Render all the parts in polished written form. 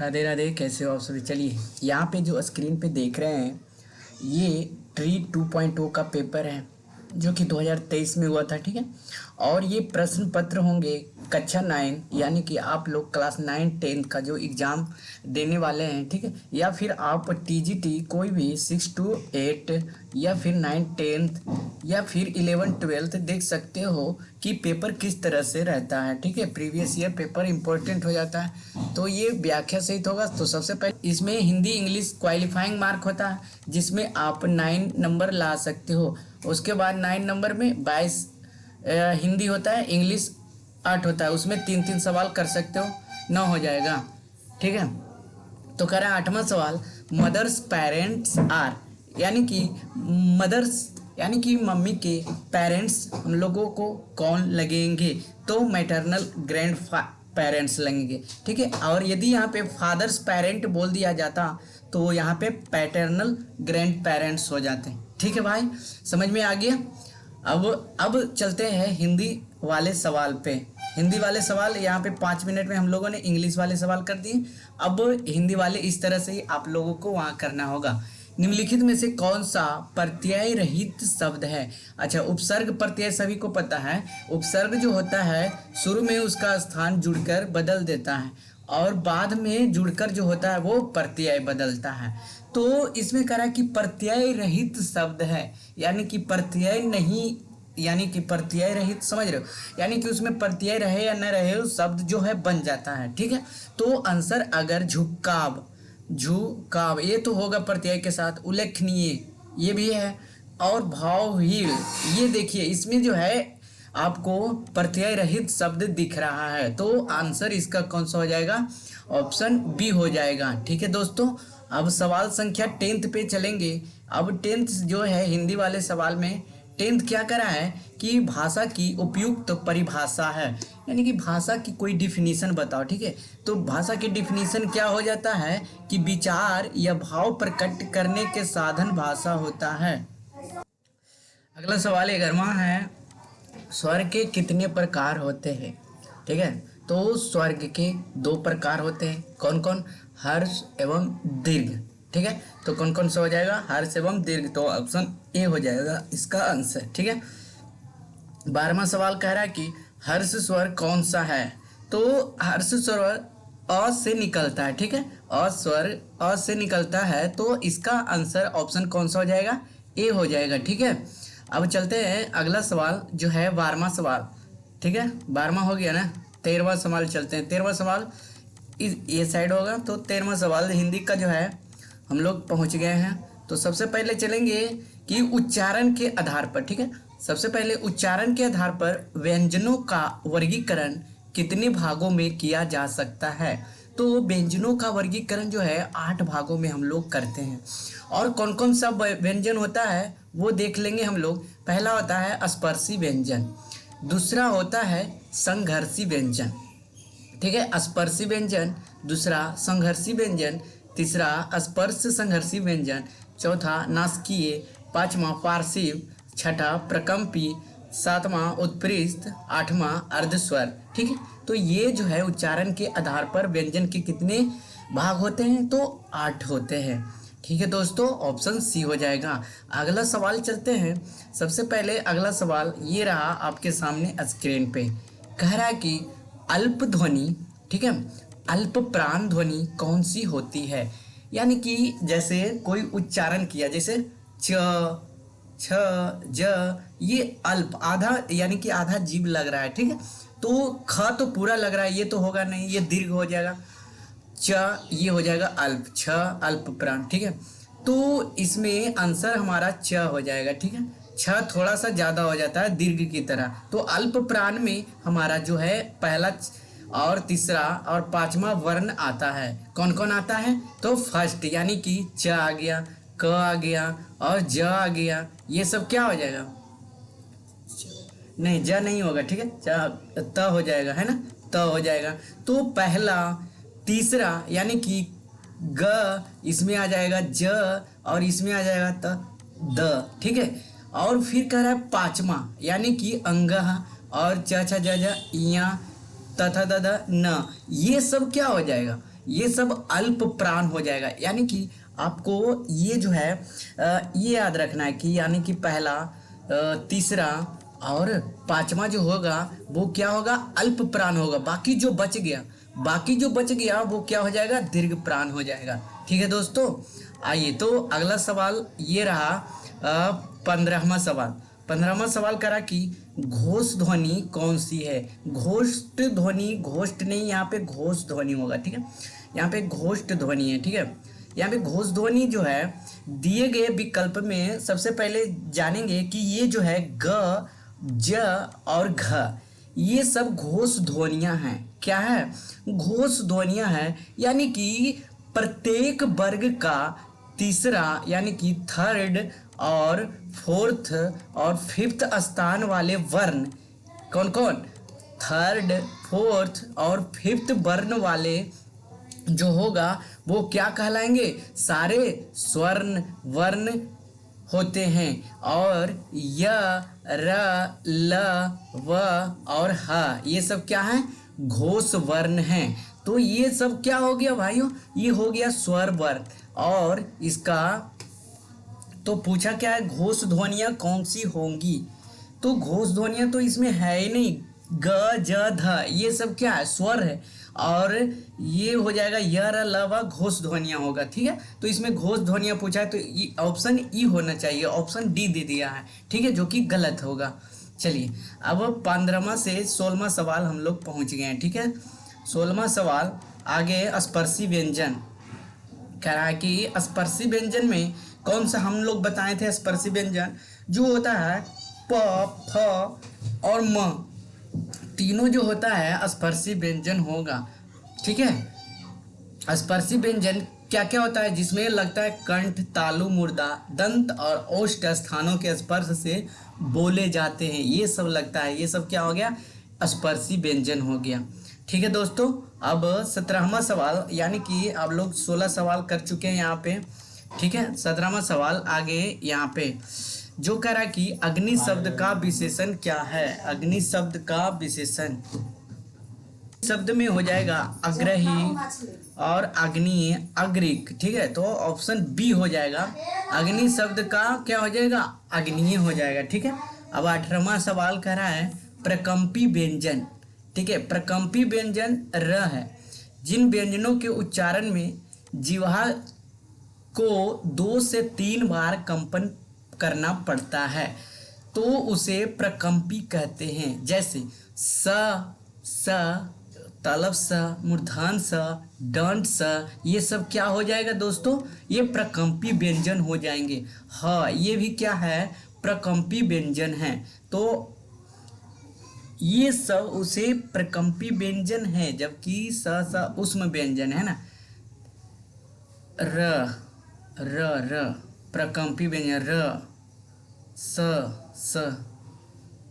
राधे राधे, कैसे हो आप सभी। चलिए यहाँ पे जो स्क्रीन पे देख रहे हैं ये ट्री 2.0 का पेपर है जो कि 2023 में हुआ था। ठीक है, और ये प्रश्न पत्र होंगे कक्षा 9 यानी कि आप लोग क्लास 9 10 का जो एग्ज़ाम देने वाले हैं। ठीक है, या फिर आप टीजीटी कोई भी 6 to 8 या फिर 9 10 या फिर 11 12 देख सकते हो कि पेपर किस तरह से रहता है। ठीक है, प्रीवियस ईयर पेपर इंपॉर्टेंट हो जाता है तो ये व्याख्या सहित होगा। तो सबसे पहले इसमें हिंदी इंग्लिश क्वालिफाइंग मार्क होता है जिसमें आप 9 नंबर ला सकते हो। उसके बाद 9 नंबर में 22 हिंदी होता है, इंग्लिश 8 होता है, उसमें 3-3 सवाल कर सकते हो, 9 हो जाएगा। ठीक है, तो कह रहा है 8वां सवाल, मदर्स पेरेंट्स आर यानी कि मदर्स यानी कि मम्मी के पेरेंट्स हम लोगों को कौन लगेंगे, तो मैटरनल ग्रैंड पेरेंट्स लगेंगे। ठीक है, और यदि यहाँ पे फादर्स पेरेंट बोल दिया जाता तो यहाँ पे पैटर्नल ग्रैंड पेरेंट्स हो जाते हैं। ठीक है भाई, समझ में आ गया। अब चलते हैं हिंदी वाले सवाल पे। हिंदी वाले सवाल यहाँ पे 5 मिनट में हम लोगों ने इंग्लिश वाले सवाल कर दिए। अब हिंदी वाले इस तरह से ही आप लोगों को वहाँ करना होगा। निम्नलिखित में से कौन सा प्रत्यय रहित शब्द है। अच्छा, उपसर्ग प्रत्यय सभी को पता है। उपसर्ग जो होता है शुरू में उसका स्थान जुड़कर बदल देता है और बाद में जुड़कर जो होता है वो प्रत्यय बदलता है। तो इसमें कह रहा है कि प्रत्यय रहित शब्द है यानी कि प्रत्यय नहीं, यानी कि प्रत्यय रहित, समझ रहे हो, यानी कि उसमें प्रत्यय रहे या न रहे शब्द जो है बन जाता है। ठीक है, तो आंसर अगर झुकाव, झुकाव ये तो होगा प्रत्यय के साथ। उल्लेखनीय ये भी है, और भावहीन ये देखिए इसमें जो है आपको प्रत्यय रहित शब्द दिख रहा है, तो आंसर इसका कौन सा हो जाएगा, ऑप्शन बी हो जाएगा। ठीक है दोस्तों, अब सवाल संख्या 10th पे चलेंगे। अब 10th जो है हिंदी वाले सवाल में 10th क्या करा है कि भाषा की उपयुक्त परिभाषा है, यानी कि भाषा की कोई डिफिनीशन बताओ। ठीक है, तो भाषा की डिफिनीशन क्या हो जाता है कि विचार या भाव प्रकट करने के साधन भाषा होता है। अगला सवाल 11वां है, स्वर के कितने प्रकार होते हैं। ठीक है, तो स्वर्ग के 2 प्रकार होते हैं। कौन कौन, हर्ष एवं दीर्घ। ठीक है, तो कौन कौन सा हो जाएगा, हर्ष एवं दीर्घ, तो ऑप्शन ए हो जाएगा इसका आंसर। ठीक है, 12वां सवाल कह रहा है कि हर्ष स्वर कौन सा है, तो हर्ष स्वर अ से निकलता है। ठीक है, अ स्वर अ से निकलता है, तो इसका आंसर ऑप्शन कौन सा हो जाएगा, ए हो जाएगा। ठीक है, अब चलते हैं अगला सवाल जो है 12वां सवाल। ठीक है, 12वां हो गया ना, 13वां सवाल चलते हैं। 13वां सवाल ये साइड होगा, तो 13वां सवाल हिंदी का जो है हम लोग पहुंच गए हैं। तो सबसे पहले चलेंगे कि उच्चारण के आधार पर। ठीक है, सबसे पहले उच्चारण के आधार पर व्यंजनों का वर्गीकरण कितने भागों में किया जा सकता है, तो व्यंजनों का वर्गीकरण जो है 8 भागों में हम लोग करते हैं। और कौन कौन सा व्यंजन होता है वो देख लेंगे हम लोग। पहला होता है स्पर्शी व्यंजन, दूसरा होता है संघर्षी व्यंजन। ठीक है, स्पर्शी व्यंजन, दूसरा संघर्षी व्यंजन, तीसरा स्पर्श संघर्षी व्यंजन, चौथा नासकीय, 5वां पार्श्व, 6ठा प्रकंपी, 7वां उत्प्रेरित, 8वां अर्धस्वर। ठीक है, तो ये जो है उच्चारण के आधार पर व्यंजन के कितने भाग होते हैं, तो 8 होते हैं। ठीक है दोस्तों, ऑप्शन सी हो जाएगा। अगला सवाल चलते हैं। सबसे पहले अगला सवाल ये रहा आपके सामने स्क्रीन पे, कह रहा है कि अल्प ध्वनि, ठीक है, अल्प प्राण ध्वनि कौन सी होती है, यानी कि जैसे कोई उच्चारण किया, जैसे च छ ज, ये अल्प आधा यानी कि आधा जीभ लग रहा है। ठीक है, तो ख तो पूरा लग रहा है, ये तो होगा नहीं, ये दीर्घ हो जाएगा। च ये हो जाएगा अल्प, छ अल्प प्राण। ठीक है, तो इसमें आंसर हमारा च हो जाएगा। ठीक है, छ थोड़ा सा ज्यादा हो जाता है दीर्घ की तरह, तो अल्प प्राण में हमारा जो है पहला और तीसरा और 5वां वर्ण आता है। कौन कौन आता है, तो फर्स्ट यानी कि च आ गया, क आ गया और ज आ गया, ये सब क्या हो जाएगा, नहीं ज नहीं होगा। ठीक है, त हो जाएगा, है ना, त हो जाएगा। तो पहला तीसरा यानी कि ग, इसमें आ जाएगा ज और इसमें आ जाएगा त द। ठीक है, और फिर कह रहा है 5वां यानी कि अंग और च छ ज ज इया तथा दद न, ये सब क्या हो जाएगा, ये सब अल्प प्राण हो जाएगा। यानी कि आपको ये जो है ये याद रखना है कि यानी कि पहला, तीसरा और पांचवा जो होगा वो क्या होगा, अल्प प्राण होगा। बाकी जो बच गया वो क्या हो जाएगा, दीर्घ प्राण हो जाएगा। ठीक है दोस्तों। आइए तो अगला सवाल ये रहा 15वां सवाल। 15वां सवाल करा कि घोष ध्वनि कौन सी है। घोष्ट ध्वनि, घोष्ट नहीं, यहाँ पे घोष ध्वनि होगा। ठीक है, यहाँ पे घोष्ट ध्वनि है। ठीक है, यहाँ पे घोष ध्वनि जो है दिए गए विकल्प में सबसे पहले जानेंगे कि ये जो है ग, ज और घ, ये सब घोष ध्वनियाँ हैं। क्या है, घोष ध्वनियाँ हैं। यानी कि प्रत्येक वर्ग का तीसरा यानी कि थर्ड और फोर्थ और फिफ्थ स्थान वाले वर्ण कौन कौन, थर्ड, फोर्थ और फिफ्थ वर्ण वाले जो होगा वो क्या कहलाएंगे, सारे स्वर्ण वर्ण होते हैं। और य, र, ल, व और ह ये सब क्या है, घोष वर्ण हैं। तो ये सब क्या हो गया भाइयों, ये हो गया स्वर वर्ण। और इसका तो पूछा क्या है, घोष ध्वनियाँ कौन सी होंगी। तो घोष ध्वनियाँ तो इसमें है ही नहीं, ग, ज, ध ये सब क्या है, स्वर है। और ये हो जाएगा य, र, ल, व घोष ध्वनियाँ होगा। ठीक है, तो इसमें घोष ध्वनियाँ पूछा है तो ऑप्शन ई होना चाहिए, ऑप्शन डी दे दिया है। ठीक है, जो कि गलत होगा। चलिए अब 15वां से 16वां सवाल हम लोग पहुँच गए हैं। ठीक है, 16वां सवाल आगे स्पर्शी व्यंजन कह रहा है कि स्पर्शी व्यंजन में कौन सा हम लोग बताए थे, स्पर्शी व्यंजन जो होता है प, फ और म, तीनों जो होता है स्पर्शी व्यंजन होगा। ठीक है, स्पर्शी व्यंजन क्या क्या होता है, जिसमें लगता है कंठ, तालु, मुर्दा, दंत और ओष्ठ स्थानों के स्पर्श से बोले जाते हैं, ये सब लगता है। ये सब क्या हो गया, स्पर्शी व्यंजन हो गया। ठीक है दोस्तों, अब 17वां सवाल, यानी कि आप लोग 16 सवाल कर चुके हैं यहाँ पे। ठीक है, 17वां सवाल आगे यहाँ पे जो कह रहा है कि अग्नि शब्द का विशेषण क्या है। अग्नि शब्द का विशेषण शब्द में हो जाएगा अग्रही और अग्नि, अग्रिक। ठीक है, तो ऑप्शन बी हो जाएगा। अग्नि शब्द का क्या हो जाएगा, अग्निय हो जाएगा। ठीक है, अब 18वां सवाल कह रहा है प्रकंपी व्यंजन। ठीक है, प्रकंपी व्यंजन र है, जिन व्यंजनों के उच्चारण में जिह्वा को 2 से 3 बार कंपन करना पड़ता है तो उसे प्रकंपी कहते हैं। जैसे स, तलब स, मूर्धन स, दंड स, ये सब क्या हो जाएगा दोस्तों, ये प्रकंपी व्यंजन हो जाएंगे। हाँ, ये भी क्या है, प्रकंपी व्यंजन है। तो ये सब उसे प्रकंपी व्यंजन है, जबकि स उष्म व्यंजन है ना। र प्रकंपी व्यंजन, र स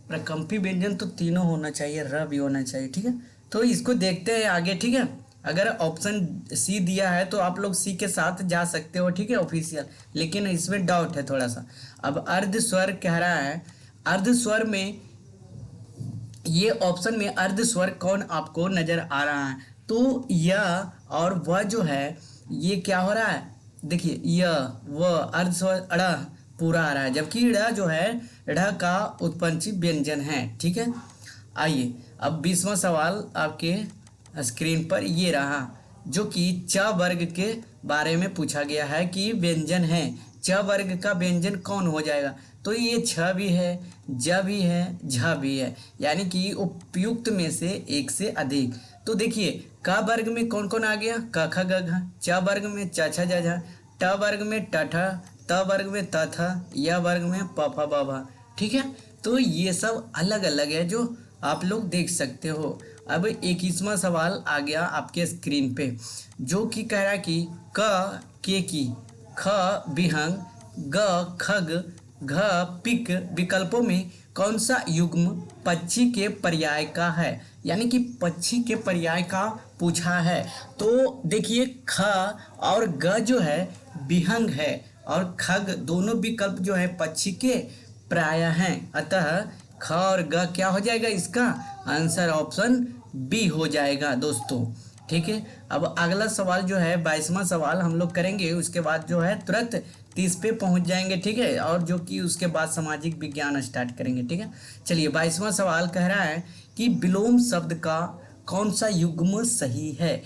प्रकंपी व्यंजन तो तीनों होना चाहिए, र भी होना चाहिए। ठीक है, तो इसको देखते हैं आगे। ठीक है, अगर ऑप्शन सी दिया है तो आप लोग सी के साथ जा सकते हो। ठीक है, ऑफिशियल, लेकिन इसमें डाउट है थोड़ा सा। अब अर्ध स्वर कह रहा है, अर्ध स्वर में ये ऑप्शन में अर्ध स्वर कौन आपको नजर आ रहा है, तो य और व जो है ये क्या हो रहा है, देखिए य व अर्ध स्वर अड़ पूरा आ रहा है, जबकि ड़ जो है ढ़ का उत्पंची व्यंजन है। ठीक है, आइए अब 20वां सवाल आपके स्क्रीन पर ये रहा, जो कि च वर्ग के बारे में पूछा गया है कि व्यंजन है, च वर्ग का व्यंजन कौन हो जाएगा। तो ये छ भी है, ज भी है, झ भी है, यानी कि उपयुक्त में से एक से अधिक। तो देखिए क वर्ग में कौन कौन आ गया, क ख ग घ, च वर्ग में च छ ज झ, ट वर्ग में ट ठ, त वर्ग में त थ, य वर्ग में प फ ब भ। ठीक है, तो ये सब अलग अलग है जो आप लोग देख सकते हो। अब 21वां सवाल आ गया आपके स्क्रीन पे, जो कि कह रहा है कि क के की, ख विहंग, ग खग, घ पिक विकल्पों में कौन सा युग्म पक्षी के पर्याय का है, यानी कि पक्षी के पर्याय का पूछा है। तो देखिए ख और ग जो है विहंग है और खग दोनों विकल्प जो है पक्षी के पर्याय हैं, अतः ख और ग क्या हो जाएगा, इसका आंसर ऑप्शन बी हो जाएगा दोस्तों। ठीक है। अब अगला सवाल जो है 22वां सवाल हम लोग करेंगे, उसके बाद जो है तुरंत 30 पे पहुंच जाएंगे, ठीक है, और जो कि उसके बाद सामाजिक विज्ञान स्टार्ट करेंगे, ठीक है। चलिए 22वां सवाल कह रहा है कि विलोम शब्द का कौन सा युग्म सही है,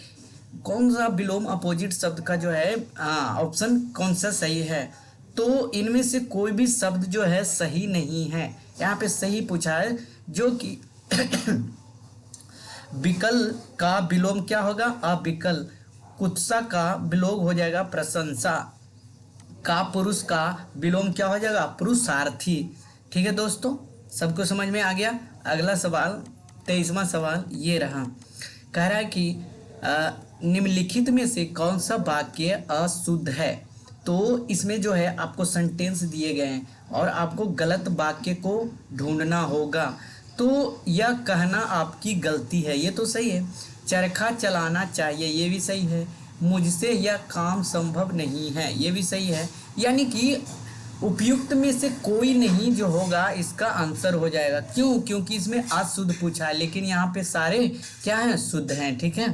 कौन सा विलोम अपोजिट शब्द का जो है ऑप्शन कौन सा सही है। तो इनमें से कोई भी शब्द जो है सही नहीं है, यहाँ पे सही पूछा है, जो कि विकल का विलोम क्या होगा, अविकल। कुत्सा का विलोम हो जाएगा प्रशंसा। का पुरुष का विलोम क्या हो जाएगा, पुरुषार्थी। ठीक है दोस्तों, सबको समझ में आ गया। अगला सवाल 23वां सवाल ये रहा, कह रहा है कि निम्नलिखित में से कौन सा वाक्य अशुद्ध है। तो इसमें जो है आपको सेंटेंस दिए गए हैं और आपको गलत वाक्य को ढूंढना होगा। तो यह कहना आपकी गलती है, ये तो सही है। चरखा चलाना चाहिए, ये भी सही है। मुझसे यह काम संभव नहीं है, ये भी सही है। यानी कि उपयुक्त में से कोई नहीं जो होगा इसका आंसर हो जाएगा। क्यों? क्योंकि इसमें अशुद्ध पूछा है, लेकिन यहाँ पे सारे क्या हैं, शुद्ध हैं। ठीक है,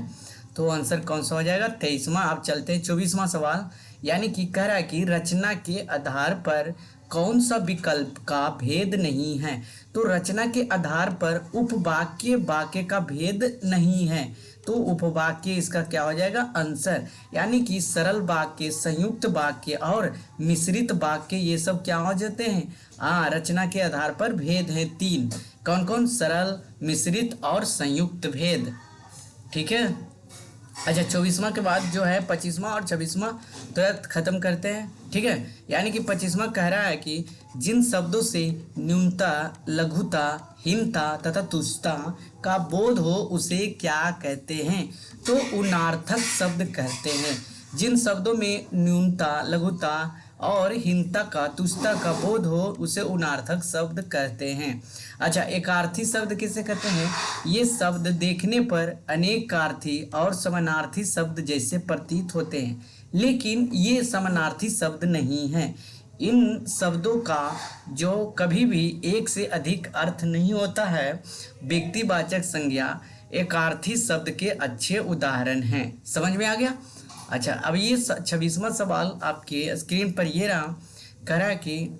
तो आंसर कौन सा हो जाएगा, 23वां। आप चलते हैं 24वां सवाल, यानी कि कह रहा है कि रचना के आधार पर कौन सा विकल्प का भेद नहीं है। तो रचना के आधार पर उपवाक्य वाक्य का भेद नहीं है, तो उपवाक्य इसका क्या हो जाएगा, आंसर। यानी कि सरल वाक्य, संयुक्त वाक्य और मिश्रित वाक्य, ये सब क्या हो जाते हैं, रचना के आधार पर भेद हैं 3। कौन कौन, सरल, मिश्रित और संयुक्त भेद। ठीक है, अच्छा 24वां के बाद जो है 25वां और 26वां तुरंत खत्म करते हैं। ठीक है, यानी कि 25वां कह रहा है कि जिन शब्दों से न्यूनता, लघुता, हीनता तथा तुच्छता का बोध हो उसे क्या कहते हैं। तो उनार्थक शब्द कहते हैं। जिन शब्दों में न्यूनता, लघुता और हीनता का, तुच्छता का बोध हो उसे उनार्थक शब्द कहते हैं। अच्छा, एकार्थी शब्द किसे कहते हैं, ये शब्द देखने पर अनेकार्थी और समानार्थी शब्द जैसे प्रतीत होते हैं, लेकिन ये समानार्थी शब्द नहीं हैं। इन शब्दों का जो कभी भी एक से अधिक अर्थ नहीं होता है। व्यक्तिवाचक संज्ञा एकार्थी शब्द के अच्छे उदाहरण हैं। समझ में आ गया। अच्छा, अब ये 26वां सवाल आपके स्क्रीन पर ये रहा, कह रहा है कि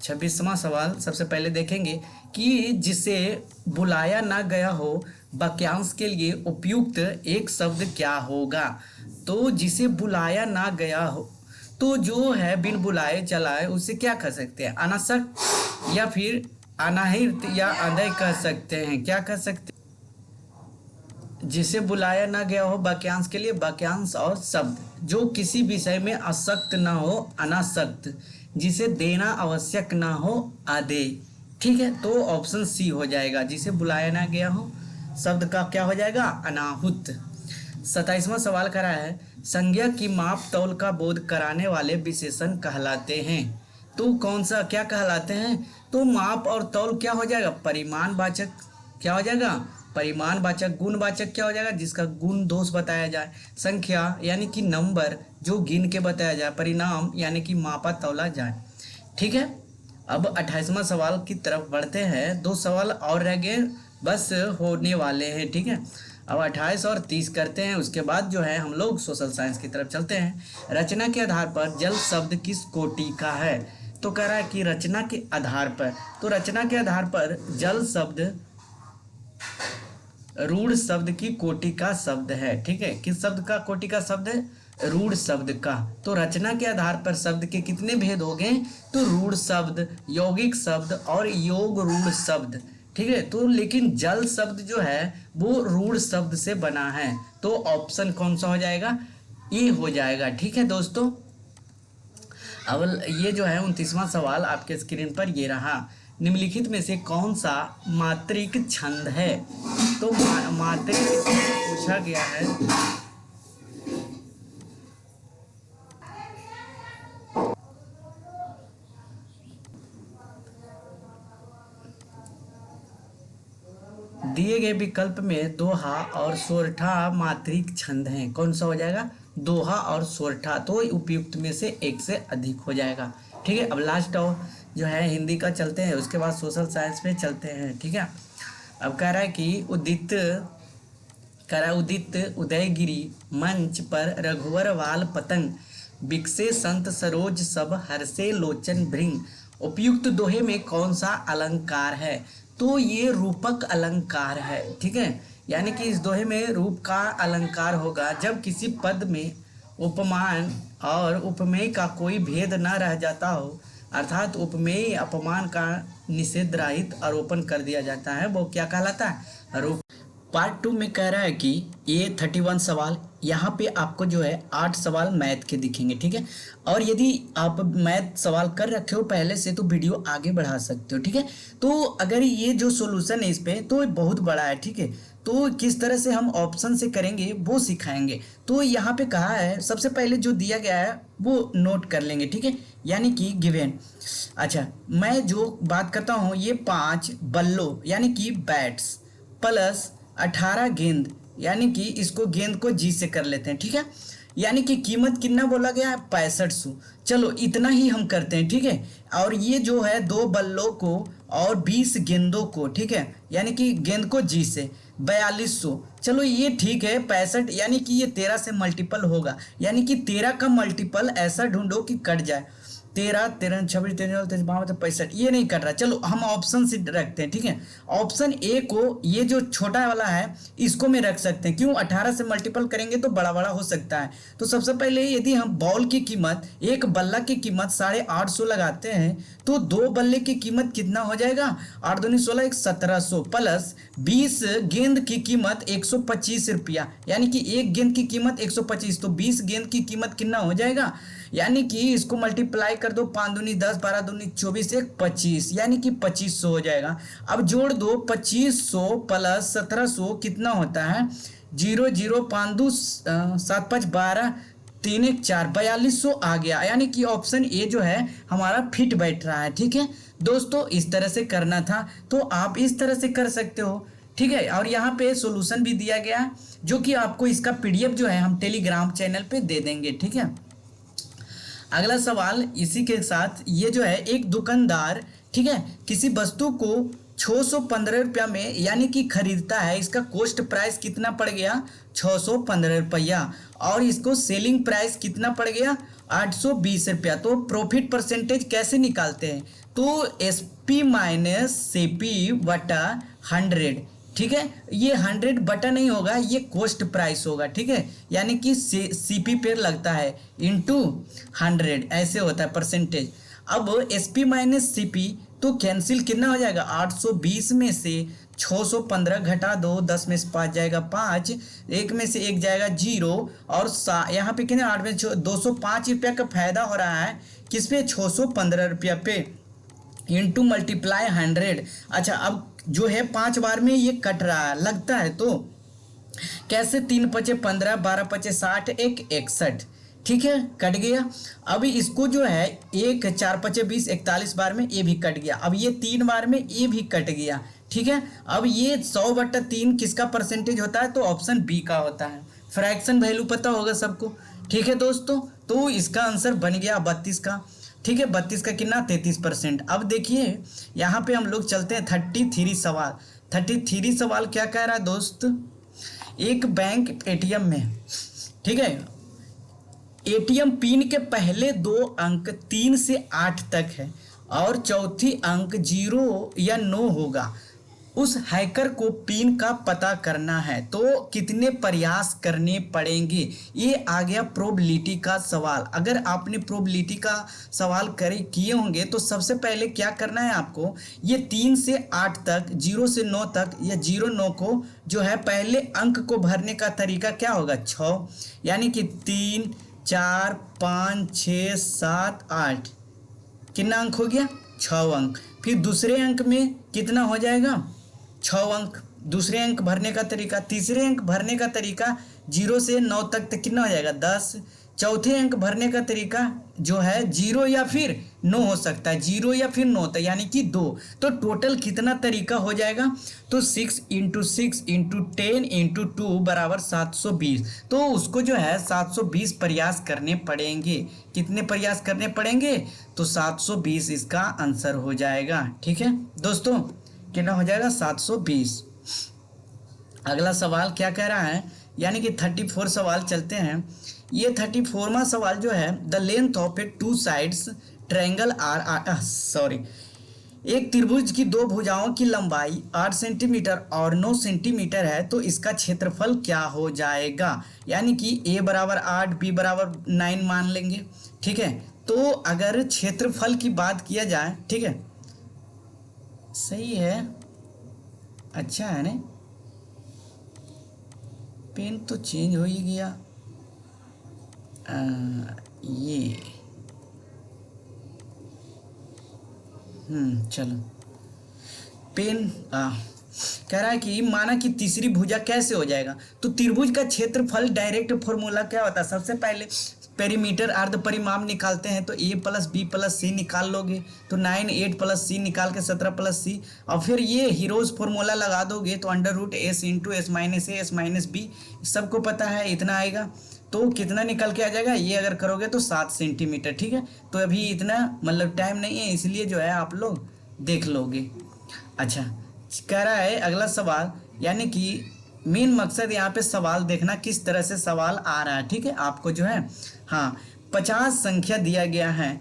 26वां सवाल सबसे पहले देखेंगे कि जिसे बुलाया ना गया हो वाक्यांश के लिए उपयुक्त एक शब्द क्या होगा। तो जिसे बुलाया ना गया हो, तो जो है बिन बुलाए चलाए उसे क्या कह सकते हैं, अनासक्त या फिर अनाहित या अदय कह सकते हैं। क्या कह सकते हैं, जिसे बुलाया ना गया हो वाक्यांश के लिए वाक्यांश और शब्द, जो किसी विषय में आसक्त ना हो अनासक्त, जिसे देना आवश्यक ना हो आदेय। ठीक है, तो ऑप्शन सी हो जाएगा, जिसे बुलाया ना गया हो शब्द का क्या हो जाएगा, अनाहुत। 27वां सवाल करा है, संज्ञा की माप तौल का बोध कराने वाले विशेषण कहलाते हैं। तो कौन सा क्या कहलाते हैं, तो माप और तौल क्या हो जाएगा, परिमाणवाचक क्या हो जाएगा, परिमाणवाचक। गुणवाचक क्या हो जाएगा, जिसका गुण दोष बताया जाए। संख्या यानी कि नंबर जो गिन के बताया जाए। परिणाम यानी कि मापा तौला जाए। ठीक है, अब 28वां सवाल की तरफ बढ़ते हैं। 2 सवाल और रह गए, बस होने वाले हैं। ठीक है, अब 28 और 30 करते हैं, उसके बाद जो है हम लोग सोशल साइंस की तरफ चलते हैं। रचना के आधार पर जल शब्द किस कोटि का है। तो कह रहा है कि रचना के आधार पर, तो रचना के आधार पर जल शब्द रूढ़ शब्द की कोटि का शब्द है। ठीक है, किस शब्द का कोटि का शब्द है, रूढ़ शब्द का। तो रचना के आधार पर शब्द के कितने भेद हो गए, तो रूढ़ शब्द, यौगिक शब्द और योग रूढ़ शब्द। ठीक है, तो लेकिन जल शब्द जो है वो रूढ़ शब्द से बना है, तो ऑप्शन कौन सा हो जाएगा, ए हो जाएगा। ठीक है दोस्तों, अब ये जो है 29वां सवाल आपके स्क्रीन पर ये रहा, निम्नलिखित में से कौन सा मात्रिक छंद है। तो मात्रिक पूछा गया है, दिए गए विकल्प में दोहा और सोरठा मात्रिक छंद हैं। कौन सा हो जाएगा, दोहा और सोरठा, तो उपयुक्त में से एक से अधिक हो जाएगा। ठीक है, अब लास्ट और जो है हिंदी का चलते हैं, उसके बाद सोशल साइंस पे चलते हैं। ठीक है, अब कह रहा है कि उदित करा उदित उदयगिरी, मंच पर रघुवर वाल पतंग, बिकसे संत सरोज सब, हर्षे लोचन भृंग। उपयुक्त दोहे में कौन सा अलंकार है? तो ये रूपक अलंकार है, ठीक है। यानी कि इस दोहे में रूप का अलंकार होगा जब किसी पद में उपमान और उपमेय का कोई भेद न रह जाता हो, अर्थात उपमेय अपमान का निषेध रहित आरोपण कर दिया जाता है, वो क्या कहलाता है? रूप। पार्ट 2 में कह रहा है कि ये 31 सवाल, यहाँ पे आपको जो है 8 सवाल मैथ के दिखेंगे, ठीक है। और यदि आप मैथ सवाल कर रखे हो पहले से तो वीडियो आगे बढ़ा सकते हो, ठीक है। तो अगर ये जो सॉल्यूशन है इस पे तो ये बहुत बड़ा है, ठीक है। तो किस तरह से हम ऑप्शन से करेंगे वो सिखाएंगे। तो यहाँ पे कहा है सबसे पहले जो दिया गया है वो नोट कर लेंगे, ठीक है। यानी कि गिवन, अच्छा मैं जो बात करता हूँ ये 5 बल्लों यानी कि बैट्स प्लस 18 गेंद, यानी कि इसको गेंद को जी से कर लेते हैं, ठीक है। यानी कि कीमत कितना बोला गया है? 6500। चलो इतना ही हम करते हैं, ठीक है। और ये जो है 2 बल्लों को और 20 गेंदों को, ठीक है, यानी कि गेंद को जी से 4200। चलो ये ठीक है 65, यानी कि ये 13 से मल्टीपल होगा, यानी कि 13 का मल्टीपल ऐसा ढूंढो कि कट जाए। 13 13 26 13 65, ये नहीं कर रहा। चलो हम ऑप्शन से रखते हैं, ठीक है। ऑप्शन ए को ये जो छोटा वाला है इसको में रख सकते हैं, क्यों? 18 से मल्टीपल करेंगे तो बड़ा बड़ा हो सकता है। तो सबसे पहले यदि हम बॉल की कीमत, एक बल्ला की कीमत 850 लगाते हैं तो 2 बल्ले की कीमत कितना हो जाएगा? 8 दूनी 16 1700 प्लस 20 गेंद की कीमत 125 रुपया, यानी कि एक गेंद की कीमत 125, तो 20 गेंद की कीमत कितना हो जाएगा? यानी कि इसको मल्टीप्लाई कर दो, 5 दूनी 10 12 दूनी 24 1 25, यानी कि 2500 हो जाएगा। अब जोड़ दो 2500 प्लस 1700 कितना होता है? 0 0 5 2 7 5 12 3 1 4 4200 आ गया। यानी कि ऑप्शन ए जो है हमारा फिट बैठ रहा है, ठीक है दोस्तों। इस तरह से करना था तो आप इस तरह से कर सकते हो, ठीक है। और यहाँ पे सॉल्यूशन भी दिया गया है जो कि आपको इसका पीडीएफ जो है हम टेलीग्राम चैनल पे दे देंगे, ठीक है। अगला सवाल इसी के साथ, ये जो है एक दुकानदार, ठीक है, किसी वस्तु को 615 रुपया में यानी कि खरीदता है, इसका कॉस्ट प्राइस कितना पड़ गया? 615 रुपया, और इसको सेलिंग प्राइस कितना पड़ गया? 820 रुपया। तो प्रॉफिट परसेंटेज कैसे निकालते हैं? तो एसपी माइनस सीपी बटा 100, ठीक है। ये 100 बटा नहीं होगा, ये कॉस्ट प्राइस होगा, ठीक है। यानी कि सीपी पे लगता है इंटू 100, ऐसे होता है परसेंटेज। अब एसपी माइनस सीपी तो कैंसिल कितना हो जाएगा? 820 में से 615 घटा दो, 10 में से 5 जाएगा 5, 1 में से 1 जाएगा 0, और यहाँ पे कितना 8 में 205 रुपया का फायदा हो रहा है किस पे? 615 रुपया पे, इंटू मल्टीप्लाई 100। अच्छा अब जो है 5 बार में ये कट रहा है लगता है, तो कैसे? 3 पचे 15, 12 पचे 60, 1 61, ठीक है, कट गया। अभी इसको जो है 1 4 पचे 20, 41 बार में ये भी कट गया। अब ये 3 बार में ये भी कट गया, ठीक है। अब ये 100/3 किसका परसेंटेज होता है? तो ऑप्शन बी का होता है। फ्रैक्शन वैल्यू पता होगा सबको, ठीक है दोस्तों। तो इसका आंसर बन गया 32 का, ठीक है। 32 का कितना? 33%। अब देखिए यहाँ पे हम लोग चलते हैं 33 सवाल। 33 सवाल क्या कह रहा है दोस्त? एक बैंक एटीएम में, ठीक है, एटीएम पिन के पहले 2 अंक 3 से 8 तक है और चौथी अंक 0 या 9 होगा। उस हैकर को पिन का पता करना है तो कितने प्रयास करने पड़ेंगे? ये आ गया प्रोबेबिलिटी का सवाल। अगर आपने प्रोबेबिलिटी का सवाल किए होंगे तो सबसे पहले क्या करना है आपको? ये 3 से 8 तक, 0 से 9 तक, या 0 9 को जो है पहले अंक को भरने का तरीका क्या होगा? 6, यानी कि 3 4 5 6 7 8, कितना अंक हो गया? 6 अंक। फिर दूसरे अंक में कितना हो जाएगा? 6 अंक। दूसरे अंक भरने का तरीका, तीसरे अंक भरने का तरीका 0 से 9 तक कितना हो जाएगा? 10। चौथे अंक भरने का तरीका जो है 0 या फिर 9 हो सकता है, 0 या फिर 9 तक, यानी कि 2। तो टोटल कितना तरीका हो जाएगा? तो 6 × 6 × 10 × 2 बराबर 720। तो उसको जो है 720 प्रयास करने पड़ेंगे। कितने प्रयास करने पड़ेंगे? तो 720 इसका आंसर हो जाएगा, ठीक है दोस्तों। कितना हो जाएगा? 720। अगला सवाल क्या कह रहा है, यानी कि 34 सवाल चलते हैं। ये 34वां सवाल जो है, the length of a two sides triangle are sorry एक त्रिभुज की दो भुजाओं की लंबाई 8 सेंटीमीटर और 9 सेंटीमीटर है, तो इसका क्षेत्रफल क्या हो जाएगा। यानी कि a बराबर 8, b बराबर 9 मान लेंगे। ठीक है, तो अगर क्षेत्रफल की बात किया जाए, ठीक है, सही है, अच्छा है ना, पेन तो चेंज हो ही गया। ये चलो, पेन कह रहा है कि माना कि तीसरी भुजा कैसे हो जाएगा। तो त्रिभुज का क्षेत्रफल डायरेक्ट फॉर्मूला क्या होता है, सबसे पहले पेरीमीटर अर्ध परिमाप निकालते हैं, तो a प्लस बी प्लस सी निकाल लोगे, तो 9 8 प्लस सी निकाल के 17 प्लस सी, और फिर ये हीरोज फॉर्मूला लगा दोगे तो under root s into s minus a s minus b, सबको पता है इतना आएगा। तो कितना निकल के आ जाएगा, ये अगर करोगे तो 7 सेंटीमीटर। ठीक है, तो अभी इतना मतलब टाइम नहीं है, इसलिए जो है आप लोग देख लोगे। अच्छा, कह रहा है अगला सवाल, यानी कि मेन मकसद यहाँ पे सवाल देखना किस तरह से सवाल आ रहा है। ठीक है, आपको जो है, हाँ, 50 संख्या दिया गया है,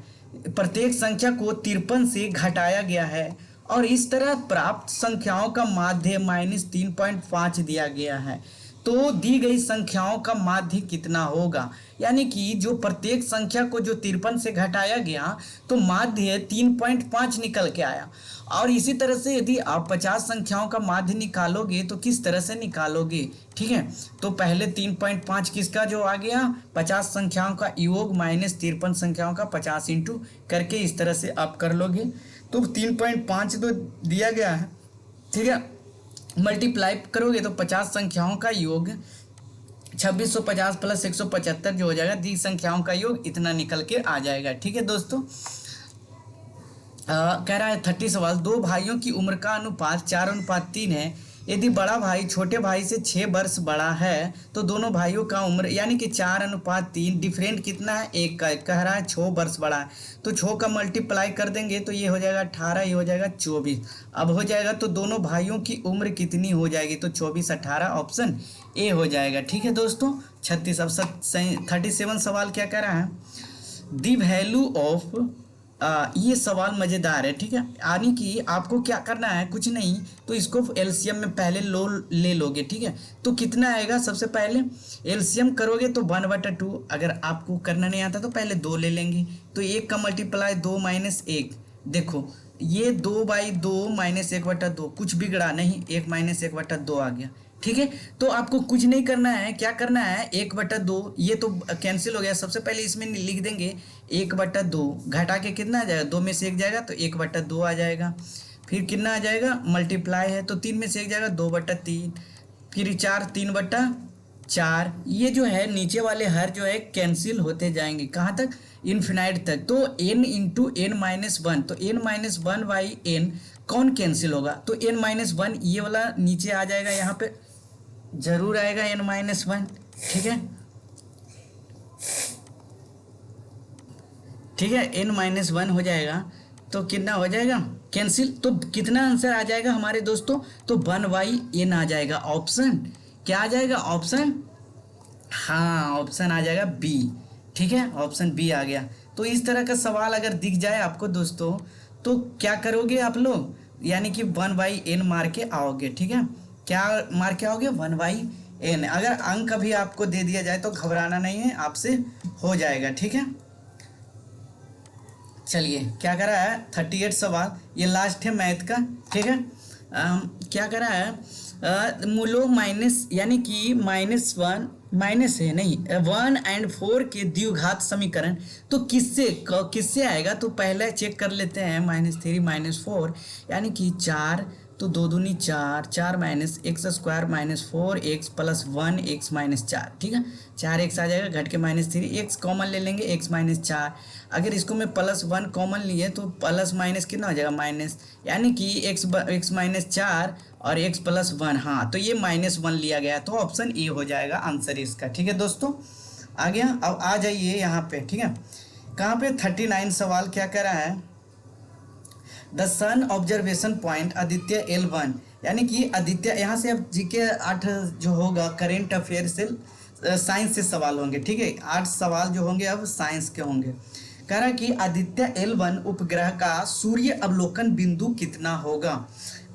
प्रत्येक संख्या को 53 से घटाया गया है, और इस तरह प्राप्त संख्याओं का माध्य -3.5 दिया गया है। तो दी गई संख्याओं का माध्य कितना होगा। यानी कि जो प्रत्येक संख्या को जो 53 से घटाया गया, तो माध्य 3.5 निकल के आया। और इसी तरह से यदि आप 50 संख्याओं का माध्य निकालोगे तो किस तरह से निकालोगे। ठीक है, तो पहले 3.5 किसका जो आ गया, 50 संख्याओं का योग माइनस 53 संख्याओं का 50 इंटू करके इस तरह से आप कर लोगे। तो 3.5 तो दिया गया है, ठीक है, मल्टीप्लाई करोगे तो 50 संख्याओं का योग 2650 प्लस 175 जो हो जाएगा, दी संख्याओं का योग इतना निकल के आ जाएगा। ठीक है दोस्तों, कह रहा है 30 सवाल, दो भाइयों की उम्र का अनुपात 4:3 है। यदि बड़ा भाई छोटे भाई से 6 वर्ष बड़ा है, तो दोनों भाइयों का उम्र यानी कि 4:3, डिफरेंट कितना है, एक का। कह रहा है 6 वर्ष बड़ा है, तो 6 का मल्टीप्लाई कर देंगे तो ये हो जाएगा 18, ये हो जाएगा 24। अब हो जाएगा तो दोनों भाइयों की उम्र कितनी हो जाएगी, तो 24 18, ऑप्शन ए हो जाएगा। ठीक है दोस्तों, 36 अब 37 सवाल क्या कह रहा है, दी वैल्यू ऑफ ये सवाल मज़ेदार है। ठीक है, यानी कि आपको क्या करना है, कुछ नहीं, तो इसको एलसीएम में पहले ले लोगे। ठीक है, तो कितना आएगा, सबसे पहले एलसीएम करोगे तो 1/2, अगर आपको करना नहीं आता तो पहले 2 ले लेंगे, तो 1 का मल्टीप्लाई 2 माइनस 1, देखो ये 2/2 माइनस 1/2, कुछ बिगड़ा नहीं, 1 माइनस 1/2 आ गया। ठीक है, तो आपको कुछ नहीं करना है, क्या करना है, 1/2, ये तो कैंसिल हो गया, सबसे पहले इसमें लिख देंगे 1/2, घटा के कितना आ जाएगा, 2 में से 1 जाएगा तो 1/2 आ जाएगा। फिर कितना आ जाएगा, मल्टीप्लाई है तो 3 में से 1 जाएगा 2/3, फिर 4 3/4, ये जो है नीचे वाले हर जो है कैंसिल होते जाएंगे, कहाँ तक, इन्फिनाइट तक। तो n इंटू n-1, तो n-1/n कौन कैंसिल होगा, तो n-1 ये वाला नीचे आ जाएगा, यहाँ पे जरूर आएगा n-1। ठीक है, ठीक है, n-1 हो जाएगा, तो कितना हो जाएगा कैंसिल, तो कितना आंसर आ जाएगा हमारे दोस्तों, तो 1/n आ जाएगा। ऑप्शन क्या आ जाएगा, ऑप्शन, हाँ, ऑप्शन आ जाएगा बी। ठीक है, ऑप्शन बी आ गया। तो इस तरह का सवाल अगर दिख जाए आपको दोस्तों, तो क्या करोगे आप लोग, यानी कि 1/n मार के आओगे। ठीक है, क्या मार के आओगे, 1/n। अगर अंक भी आपको दे दिया जाए तो घबराना नहीं है, आपसे हो जाएगा। ठीक है, चलिए क्या कर रहा है, 38 सवाल, ये लास्ट है मैथ का। ठीक है, क्या कर रहा है, मूलो माइनस यानी कि -1 माइनस है नहीं 1 और 4 के द्विघात समीकरण, तो किससे आएगा, तो पहले चेक कर लेते हैं, -3 -4 यानी कि 4, तो 2 दूनी 4, 4 माइनस x² -4x + 1x - 4। ठीक है, 4x आ जाएगा, घट के -3, x कॉमन ले लेंगे, x - 4। अगर इसको मैं +1 कॉमन लिए तो प्लस माइनस कितना हो जाएगा, माइनस, यानी कि x - 4 और x + 1, हाँ, तो ये -1 लिया गया, तो ऑप्शन ए हो जाएगा आंसर इसका। ठीक है दोस्तों, आ गया। अब आ जाइए यहाँ पे। ठीक है, कहाँ पे, 39 सवाल क्या कह रहा है, the sun observation point Aditya L1 यानी कि आदित्य, यहाँ से अब जीके 8 जो होगा करेंट अफेयर से साइंस से सवाल होंगे, ठीक है। 8 सवाल जो होंगे अब साइंस के होंगे। कह रहा है कि आदित्य L1 उपग्रह का सूर्य अवलोकन बिंदु कितना होगा।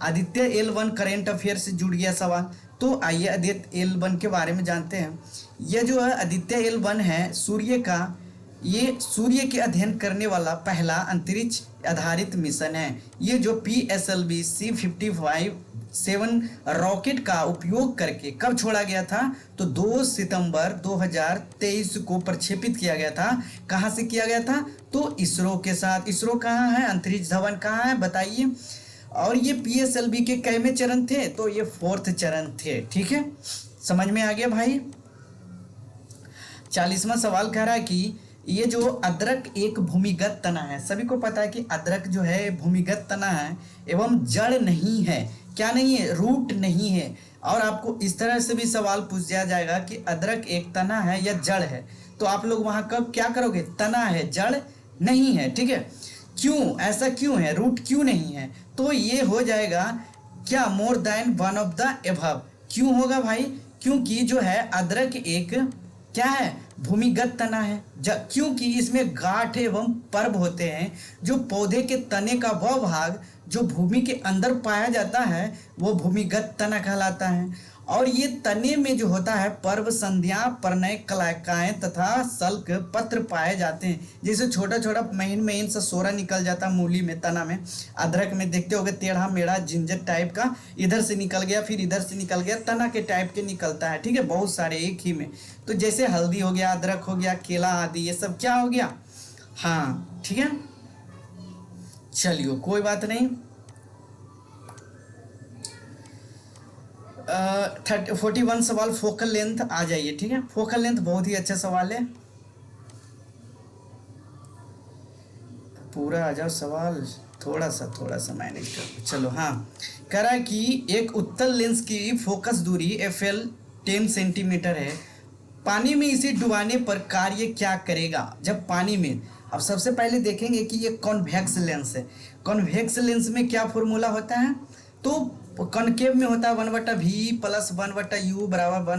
आदित्य L1 करेंट अफेयर से जुड़ गया सवाल। तो आइए आदित्य L1 के बारे में जानते हैं। यह जो है आदित्य L1 है सूर्य का, ये सूर्य के अध्ययन करने वाला पहला अंतरिक्ष आधारित मिशन है। ये जो PSLV C-55-7 रॉकेट का उपयोग करके कब छोड़ा गया था, तो 2 सितंबर 2023 को प्रक्षेपित किया गया था। कहाँ से किया गया था, तो इसरो के साथ। इसरो कहाँ है, अंतरिक्ष धवन कहाँ है बताइए। और ये PSLV के कैमे चरण थे, तो ये 4th चरण थे, ठीक है। समझ में आ गया भाई। 40वां सवाल कह रहा है कि ये जो अदरक एक भूमिगत तना है, सभी को पता है कि अदरक जो है भूमिगत तना है एवं जड़ नहीं है। क्या नहीं है, रूट नहीं है। और आपको इस तरह से भी सवाल पूछ दिया जाएगा कि अदरक एक तना है या जड़ है, तो आप लोग वहां कब क्या करोगे, तना है जड़ नहीं है, ठीक है। क्यों, ऐसा क्यों है, रूट क्यों नहीं है, तो ये हो जाएगा क्या, more than one of the above. क्यों होगा भाई, क्योंकि जो है अदरक एक क्या है, भूमिगत तना है। क्योंकि इसमें गांठ एवं पर्व होते हैं। जो पौधे के तने का वह भाग जो भूमि के अंदर पाया जाता है वो भूमिगत तना कहलाता है। और ये तने में जो होता है पर्व, संध्या, पर्णय, कलाकाएं तथा सल्क पत्र पाए जाते हैं। जैसे छोटा छोटा महीन महीन सा सोरा निकल जाता मूली में, तना में। अदरक में देखते होगे टेढ़ा मेढ़ा जिंजर टाइप का, इधर से निकल गया फिर इधर से निकल गया, तना के टाइप के निकलता है, ठीक है, बहुत सारे एक ही में। तो जैसे हल्दी हो गया, अदरक हो गया, केला आदि, ये सब क्या हो गया, हाँ ठीक है। चलिए कोई बात नहीं। 41 सवाल फोकल लेंथ आ जाइए, ठीक है। फोकल लेंथ बहुत ही अच्छा सवाल है, पूरा आ जाओ सवाल, थोड़ा सा मैनेज कर, चलो। हाँ, कह रहा है कि एक उत्तल लेंस की फोकस दूरी FL 10 सेंटीमीटर है। पानी में इसे डुबाने पर कार्य क्या करेगा जब पानी में। अब सबसे पहले देखेंगे कि ये कॉन्वेक्स लेंस है। कॉन्वेक्स लेंस में क्या फॉर्मूला होता है, तो कॉनकेव में होता है 1/v प्लस 1/u बराबर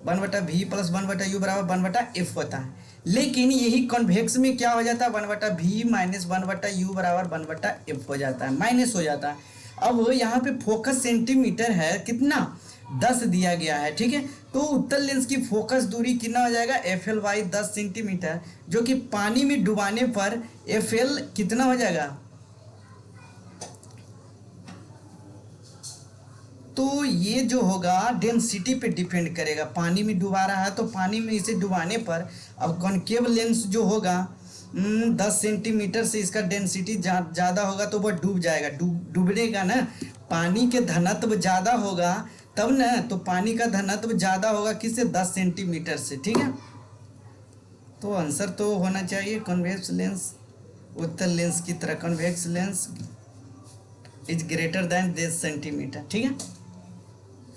1/v प्लस 1/u बराबर 1/f होता है। लेकिन यही कॉन्वेक्स में क्या हो जाता है, 1/v माइनस 1/u बराबर 1/f हो जाता है, माइनस हो जाता है। अब यहाँ पे फोकस सेंटीमीटर है, कितना, 10 दिया गया है, ठीक है। तो उत्तल लेंस की फोकस दूरी कितना हो जाएगा, FL/10 सेंटीमीटर, जो कि पानी में डुबाने पर FL कितना हो जाएगा, तो ये जो होगा डेंसिटी पे डिपेंड करेगा। पानी में डुबा रहा है तो पानी में इसे डुबाने पर, अब कॉनकेव लेंस जो होगा 10 सेंटीमीटर से इसका डेंसिटी ज़्यादा होगा तो वह डूब जाएगा, डूबेगा ना। पानी के घनत्व ज़्यादा होगा तब ना, तो पानी का घनत्व ज़्यादा होगा किससे, 10 सेंटीमीटर से, ठीक है। तो आंसर तो होना चाहिए कॉन्वेक्स लेंस, उत्तल लेंस की तरह convex lens is greater than 10 centimetre, ठीक है।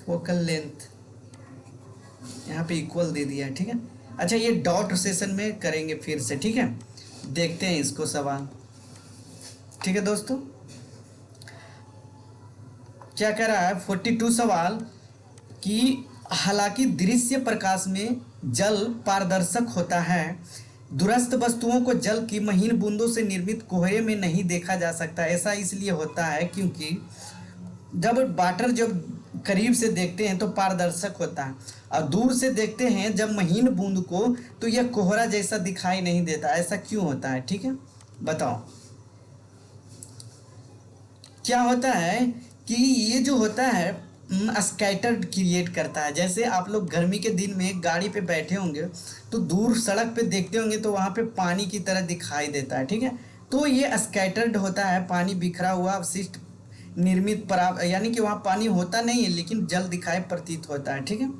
फोकल लेंथ यहाँ पे इक्वल दे दिया है, ठीक है। अच्छा, ये डॉट सेशन में करेंगे फिर से, ठीक है। देखते हैं इसको सवाल, ठीक है दोस्तों। क्या कह रहा है 42 सवाल कि हालांकि दृश्य प्रकाश में जल पारदर्शक होता है, दूरस्थ वस्तुओं को जल की महीन बूंदों से निर्मित कोहरे में नहीं देखा जा सकता। ऐसा इसलिए होता है क्योंकि जब वाटर जब करीब से देखते हैं तो पारदर्शक होता है, और दूर से देखते हैं जब महीन बूंद को तो यह कोहरा जैसा दिखाई नहीं देता। ऐसा क्यों होता है, ठीक है, बताओ। क्या होता है कि ये जो होता है स्कैटर्ड क्रिएट करता है। जैसे आप लोग गर्मी के दिन में गाड़ी पे बैठे होंगे तो दूर सड़क पे देखते होंगे तो वहाँ पे पानी की तरह दिखाई देता है, ठीक है। तो ये स्कैटर्ड होता है, पानी बिखरा हुआ अवशिष्ट निर्मित पर, यानी कि वहाँ पानी होता नहीं है लेकिन जल दिखाई प्रतीत होता है, ठीक है।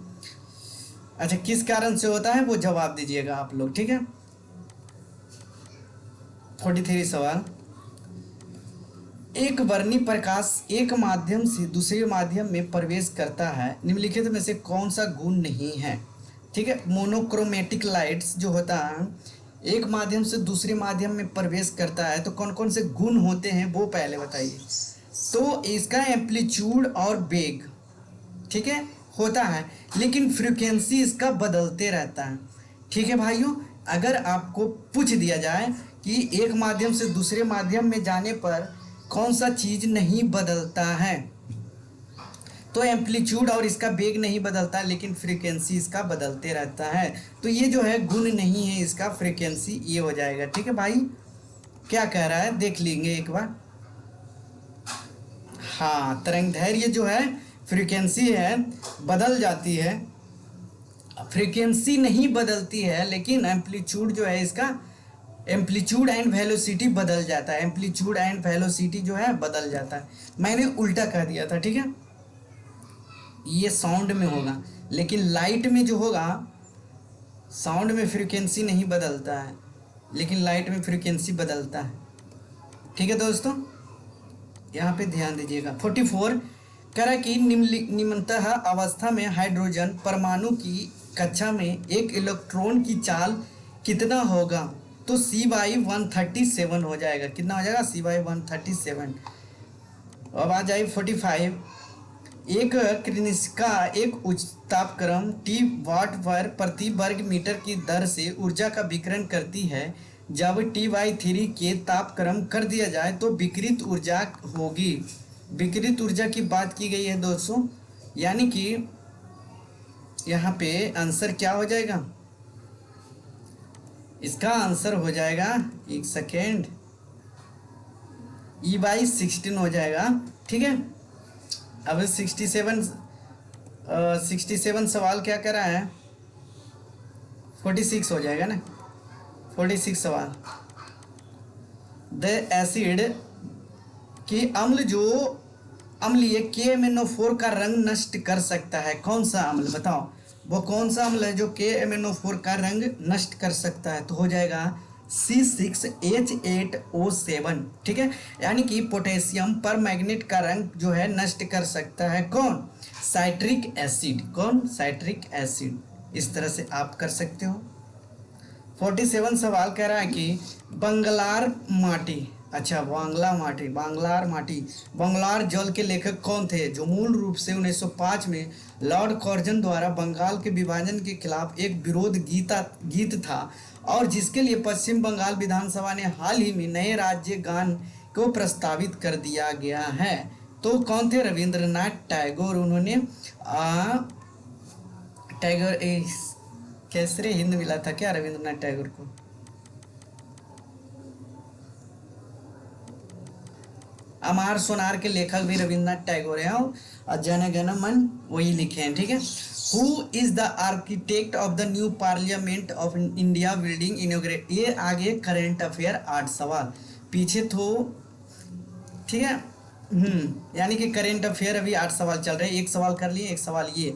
अच्छा, किस कारण से होता है वो जवाब दीजिएगा आप लोग, ठीक है। 43 सवाल, एक वर्णी प्रकाश एक माध्यम से दूसरे माध्यम में प्रवेश करता है, निम्नलिखित में से कौन सा गुण नहीं है, ठीक है। मोनोक्रोमेटिक लाइट्स जो होता है एक माध्यम से दूसरे माध्यम में प्रवेश करता है, तो कौन कौन से गुण होते हैं वो पहले बताइए। तो इसका एम्पलीट्यूड और वेग, ठीक है, होता है, लेकिन फ्रीक्वेंसी इसका बदलते रहता है। ठीक है भाइयों, अगर आपको पूछ दिया जाए कि एक माध्यम से दूसरे माध्यम में जाने पर कौन सा चीज़ नहीं बदलता है, तो एम्पलीट्यूड और इसका वेग नहीं बदलता, लेकिन फ्रीक्वेंसी इसका बदलते रहता है। तो ये जो है गुण नहीं है इसका, फ्रीक्वेंसी ये हो जाएगा। ठीक है भाई, क्या कह रहा है देख लेंगे एक बार। हाँ, तरंगदैर्घ्य जो है फ्रीक्वेंसी है बदल जाती है, फ्रीक्वेंसी नहीं बदलती है, लेकिन एम्पलीट्यूड जो है इसका, एम्पलीट्यूड एंड वेलोसिटी बदल जाता है। एम्पलीट्यूड एंड वेलोसिटी जो है बदल जाता है। मैंने उल्टा कह दिया था, ठीक है, ये साउंड में होगा, लेकिन लाइट में जो होगा, साउंड में फ्रीक्वेंसी नहीं बदलता है, लेकिन लाइट में फ्रीक्वेंसी बदलता है। ठीक है दोस्तों, यहाँ पे ध्यान दीजिएगा। 44 कह रहा है कि निम्नतः अवस्था में हाइड्रोजन परमाणु की कक्षा में एक इलेक्ट्रॉन की चाल कितना होगा, तो CY137 हो जाएगा। कितना हो जाएगा? CY137। अब आ जाए 45, एक कृनिष्का एक उच्च तापक्रम T वाट पर प्रति वर्ग मीटर की दर से ऊर्जा का विकिरण करती है। जब T/3 के तापक्रम कर दिया जाए तो विकिरित ऊर्जा होगी। विकिरित ऊर्जा की बात की गई है दोस्तों, यानी कि यहाँ पे आंसर क्या हो जाएगा? इसका आंसर हो जाएगा, एक सेकेंड, E/16 हो जाएगा। ठीक है, अब 67 सवाल क्या कर रहा है? 46 हो जाएगा ना, 46 सवाल। द एसिड कि अम्ल जो अम्लीय KMnO4 का रंग नष्ट कर सकता है, कौन सा अम्ल बताओ? वो कौन सा अम्ल है जो KMnO4 का रंग नष्ट कर सकता है? तो हो जाएगा C6H8O7। ठीक है, यानी कि पोटेशियम पर मैग्नेट का रंग जो है नष्ट कर सकता है कौन? Citric acid. कौन? Citric acid. इस तरह से आप कर सकते हो। 47 सवाल कह रहा है कि बंगलार माटी, अच्छा बांग्लार माटी, बंगलार जल के लेखक कौन थे? जो मूल रूप से 1905 में लॉर्ड कॉर्जन द्वारा बंगाल के विभाजन के खिलाफ एक विरोध गीत था, और जिसके लिए पश्चिम बंगाल विधानसभा ने हाल ही में नए राज्य गान को प्रस्तावित कर दिया गया है। तो कौन थे? रविंद्रनाथ टैगोर। उन्होंने टैगोर केसरी हिंद मिला था क्या रविंद्रनाथ टैगोर को? अमार सोनार के लेखक भी रविंद्रनाथ टैगोर हैं, और जन गण मन वही लिखे हैं। ठीक है, who is the architect of the new parliament of India building inaugurate? ये आगे करेंट अफेयर 8 सवाल पीछे तो, ठीक है, यानी कि करेंट अफेयर अभी 8 सवाल चल रहे हैं। एक सवाल कर लिए, एक सवाल ये,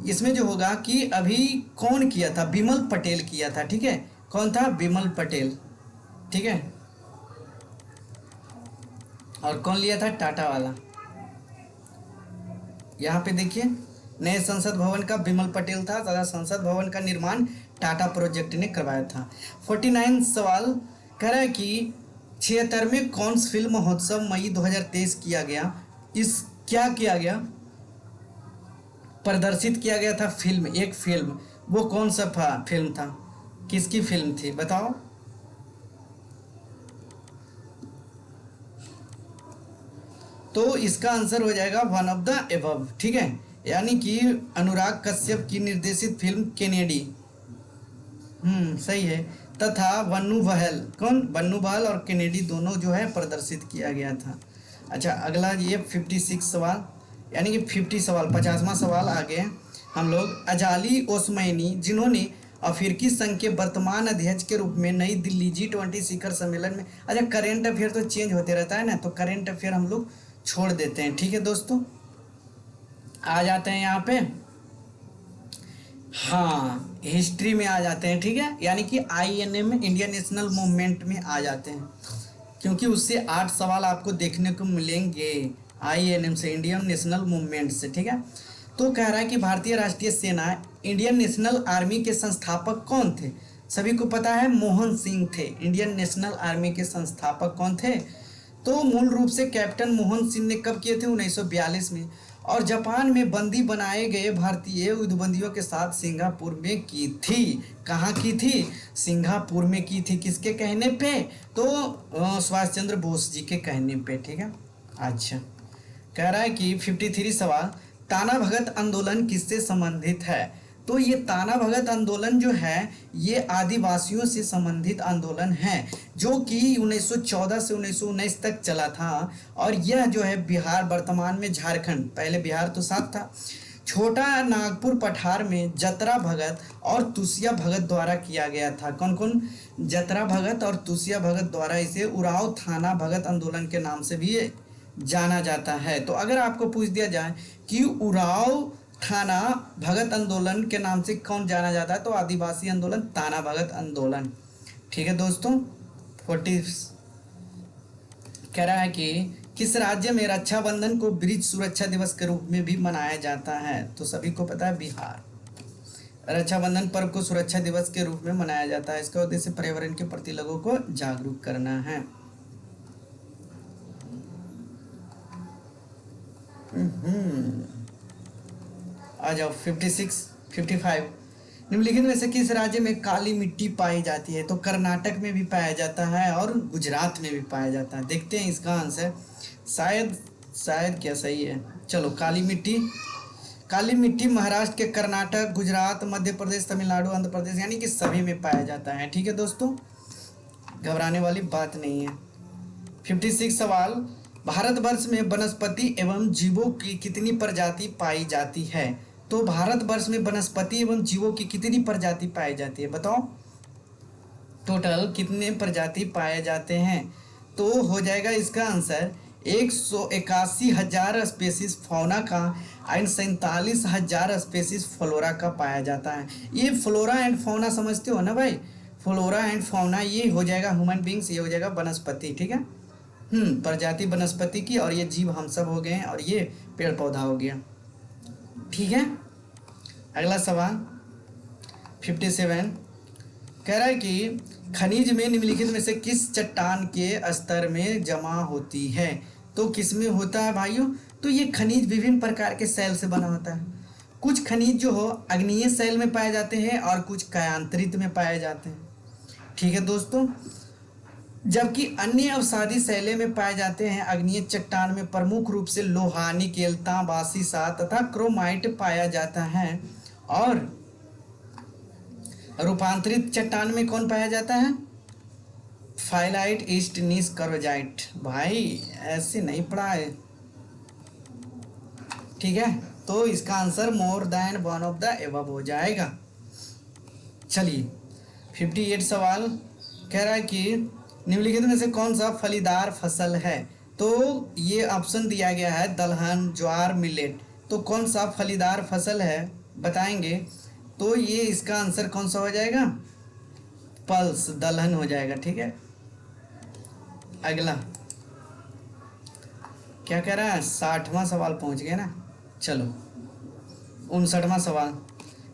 इसमें जो होगा कि अभी कौन किया था? बिमल पटेल किया था। ठीक है, कौन था? बिमल पटेल। ठीक है, और कौन लिया था? टाटा वाला। यहाँ पे देखिए, नए संसद भवन का बिमल पटेल था तथा संसद भवन का निर्माण टाटा प्रोजेक्ट ने करवाया था। 49 सवाल कह रहा है कि 76वें कांस फिल्म महोत्सव मई 2023 किया गया। इस क्या किया गया? प्रदर्शित किया गया था फिल्म, एक फिल्म। वो कौन सा फिल्म था? किसकी फिल्म थी बताओ? तो इसका आंसर हो जाएगा वन ऑफ द एबव। ठीक है, यानी कि अनुराग कश्यप की निर्देशित फिल्म केनेडी, सही है, तथा बन्नू बहल। कौन? बन्नू बहल और केनेडी दोनों जो है प्रदर्शित किया गया था। अच्छा, अगला ये 56 सवाल, यानी कि 50 सवाल, 50वां सवाल आगे हम लोग। अजाली ओस्मानी, जिन्होंने अफ्रीकी संघ के वर्तमान अध्यक्ष के रूप में नई दिल्ली G20 शिखर सम्मेलन में, अच्छा करेंट अफेयर तो चेंज होते रहता है ना, तो करेंट अफेयर हम लोग छोड़ देते हैं। ठीक है दोस्तों, आ जाते हैं यहाँ पे, हाँ, हिस्ट्री में आ जाते हैं। ठीक है, यानी कि INM इंडियन नेशनल मूवमेंट में आ जाते हैं, क्योंकि उससे 8 सवाल आपको देखने को मिलेंगे INM से, इंडियन नेशनल मूवमेंट से। ठीक है, तो कह रहा है कि भारतीय राष्ट्रीय सेना इंडियन नेशनल आर्मी के संस्थापक कौन थे? सभी को पता है, मोहन सिंह थे। इंडियन नेशनल आर्मी के संस्थापक कौन थे? तो मूल रूप से कैप्टन मोहन सिंह ने कब किए थे? 1942 में। और जापान में बंदी बनाए गए भारतीय युद्धबंदियों के साथ सिंगापुर में की थी। कहाँ की थी? सिंगापुर में की थी। किसके कहने पे? तो सुभाष चंद्र बोस जी के कहने पे। ठीक है। अच्छा, कह रहा है कि 53 सवाल, ताना भगत आंदोलन किससे संबंधित है? तो ये ताना भगत आंदोलन जो है ये आदिवासियों से संबंधित आंदोलन है जो कि 1914 से 1919 तक चला था। और यह जो है बिहार, वर्तमान में झारखंड, पहले बिहार तो साथ था, छोटा नागपुर पठार में जतरा भगत और तुसिया भगत द्वारा किया गया था। कौन कौन? जतरा भगत और तुसिया भगत द्वारा। इसे उराव थाना भगत आंदोलन के नाम से भी जाना जाता है। तो अगर आपको पूछ दिया जाए कि उराव थाना भगत आंदोलन के नाम से कौन जाना जाता है, तो आदिवासी आंदोलन, ताना भगत आंदोलन। ठीक है दोस्तों। 40 कह रहा है कि किस राज्य में रक्षाबंधन को ब्रिज सुरक्षा दिवस के रूप में भी मनाया जाता है? तो सभी को पता है, बिहार। रक्षाबंधन पर्व को सुरक्षा दिवस के रूप में मनाया जाता है। इसका उद्देश्य पर्यावरण के प्रति लोगों को जागरूक करना है। आ जाओ 55 निम्नलिखित में से किस राज्य में काली मिट्टी पाई जाती है? तो कर्नाटक में भी पाया जाता है और गुजरात में भी पाया जाता है। देखते हैं इसका आंसर, शायद क्या सही है। चलो, काली मिट्टी महाराष्ट्र के, कर्नाटक, गुजरात, मध्य प्रदेश, तमिलनाडु, आंध्र प्रदेश, यानी कि सभी में पाया जाता है। ठीक है दोस्तों, घबराने वाली बात नहीं है। 56 सवाल, भारतवर्ष में वनस्पति एवं जीवों की कितनी प्रजाति पाई जाती है? तो भारतवर्ष में वनस्पति एवं जीवों की कितनी प्रजाति पाई जाती है? बताओ, टोटल कितने प्रजाति पाए जाते हैं? तो हो जाएगा इसका आंसर 181,000 स्पेसीज फौना का एंड 47,000 स्पेसीज फ्लोरा का पाया जाता है। ये फ्लोरा एंड फौना समझते हो ना भाई? फ्लोरा एंड फौना ये हो जाएगा ह्यूमन बींग्स, ये हो जाएगा वनस्पति। ठीक है, प्रजाति वनस्पति की, और ये जीव हम सब हो गए हैं, और ये पेड़ पौधा हो गया। ठीक है। अगला सवाल 57 कह रहा है कि खनिज में निम्नलिखित में से किस चट्टान के स्तर में जमा होती है? तो किस में होता है भाइयों? तो ये खनिज विभिन्न प्रकार के सेल से बना होता है। कुछ खनिज जो हो अग्नीय सेल में पाए जाते हैं और कुछ कायांतरित में पाए जाते हैं। ठीक है दोस्तों, जबकि अन्य अवसादी शैले में पाए जाते हैं। अग्नीय चट्टान में प्रमुख रूप से लोहा, निकेल, तांबा, सीसा तथा क्रोमाइट पाया जाता है। और रूपांतरित चट्टान में कौन पाया जाता है? फाइलाइट, ईस्ट, नीस, कर्वजाइट। भाई ऐसे नहीं पढ़ा है। ठीक है, तो इसका answer more than one of the above हो जाएगा। चलिए 58 सवाल कह रहा है कि निम्नलिखित में से कौन सा फलीदार फसल है? तो ये ऑप्शन दिया गया है दलहन, ज्वार, मिलेट। तो कौन सा फलीदार फसल है बताएंगे? तो ये इसका आंसर कौन सा हो जाएगा? पल्स, दलहन हो जाएगा। ठीक है। अगला क्या कह रहा है? 60वां सवाल पहुंच गए ना। चलो 59वां सवाल,